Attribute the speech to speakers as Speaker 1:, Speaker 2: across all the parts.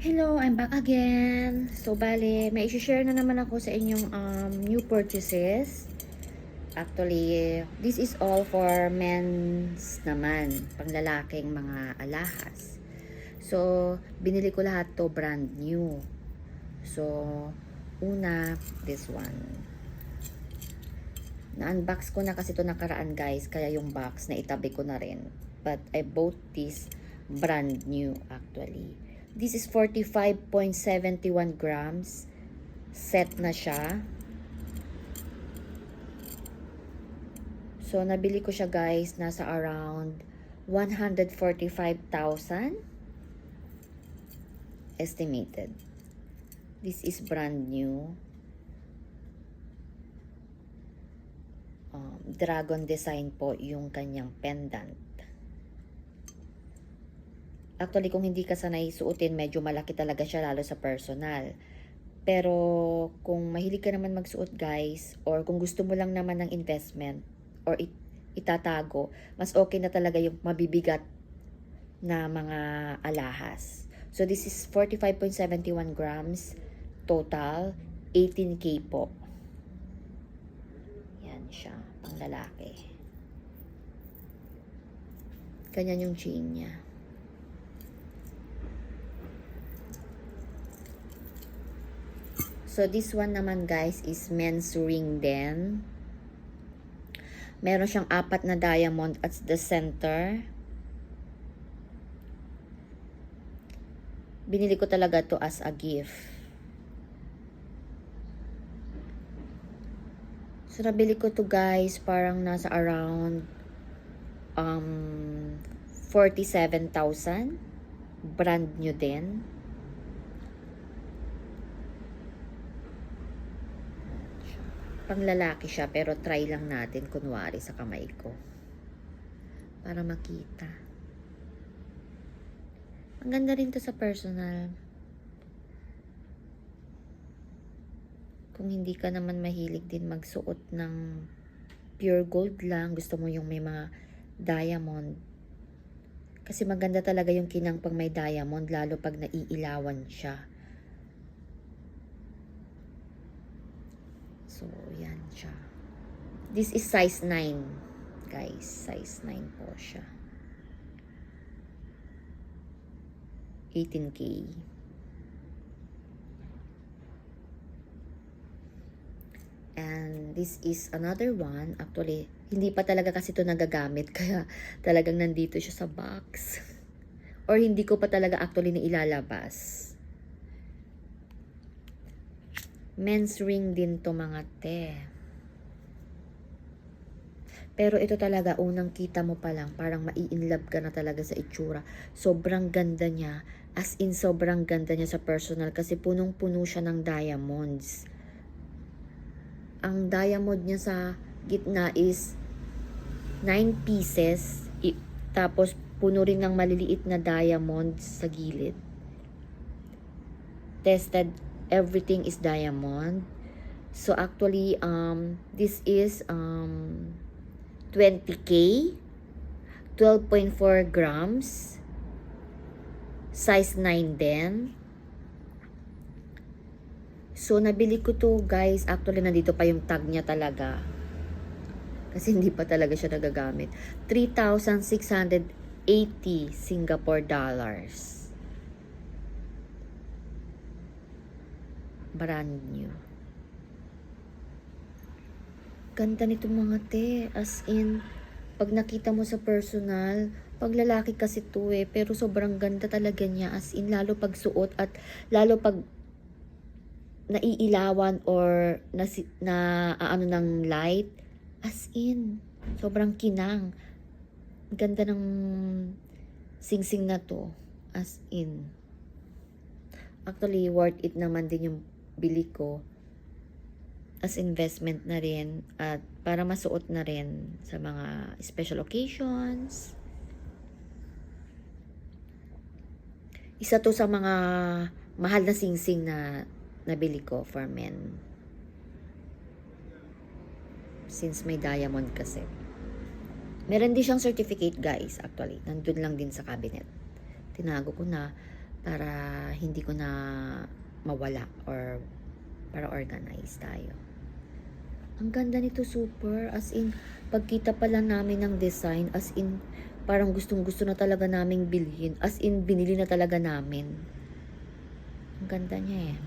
Speaker 1: Hello, I'm back again. So, bale, may i-share na naman ako sa inyong new purchases. Actually, this is all for men's naman, panglalaking mga alahas. So, binili ko lahat to brand new. So, una, this one. Na-unbox ko na kasi to nakaraan guys, kaya yung box na itabi ko na rin. But I bought this brand new actually. This is 45.71 grams. Set na siya. So, nabili ko siya guys, nasa around 145,000 estimated. This is brand new. Dragon design po yung kanyang pendant. Actually, kung hindi ka sanay suotin, medyo malaki talaga siya lalo sa personal. Pero kung mahilig ka naman magsuot guys, or kung gusto mo lang naman ng investment, or itatago, mas okay na talaga yung mabibigat na mga alahas. So this is 45.71 grams, total 18K po. Yan siya, pang lalaki. Ganyan yung chain niya. So, this one naman guys is men's ring din. Meron siyang 4 na diamond at the center. Binili ko talaga to as a gift. So, nabili ko to guys, parang nasa around 47,000. Brand new din. Panglalaki siya, pero try lang natin kunwari sa kamay ko para makita. Ang ganda rin to sa personal. Kung hindi ka naman mahilig din magsuot ng pure gold lang, gusto mo yung may mga diamond, kasi maganda talaga yung kinang pang may diamond, lalo pag naiilawan siya. So, yan siya. This is size 9. Guys, size 9 po siya. 18K. And this is another one. Actually, hindi pa talaga kasi ito nagagamit. Kaya talagang nandito siya sa box. Or hindi ko pa talaga actually na ilalabas. Men's ring din to mga te. Pero ito talaga, unang kita mo pa lang, parang mai-inlove ka na talaga sa itsura. Sobrang ganda niya. As in, sobrang ganda niya sa personal kasi punong-puno siya ng diamonds. Ang diamond niya sa gitna is 9 pieces. Tapos, puno rin ng maliliit na diamonds sa gilid. Tested, everything is diamond. So actually, this is 20K, 12.4 grams, size 9 din. So nabili ko to guys, actually nandito pa yung tag niya talaga. Kasi hindi pa talaga siya nagagamit. 3,680 Singapore dollars. Brand new. Ganda nito mga te. As in, pag nakita mo sa personal, pag lalaki kasi to eh, pero sobrang ganda talaga niya. As in, lalo pag suot at lalo pag naiilawan or ano ng light. As in, sobrang kinang. Ganda ng singsing na to. As in. Actually, worth it naman din yung bili ko as investment na rin at para masuot na rin sa mga special occasions. Isa to sa mga mahal na singsing na nabili ko for men. Since may diamond kasi. Meron din siyang certificate guys actually. Nandun lang din sa cabinet. Tinago ko na. para hindi ko na mawala or para organize tayo. Ang ganda nito, super. As in, pagkita pa lang namin ng design, as in, parang gustong-gusto na talaga naming bilhin. As in, binili na talaga namin. Ang ganda niya eh.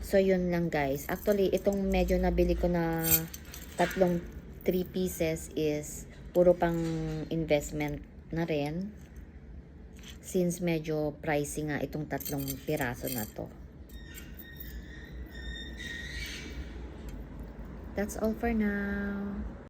Speaker 1: So, yun lang guys. Actually, itong medyo nabili ko na tatlong 3 pieces is puro pang investment na rin. Since medyo pricey nga itong tatlong piraso na to. That's all for now.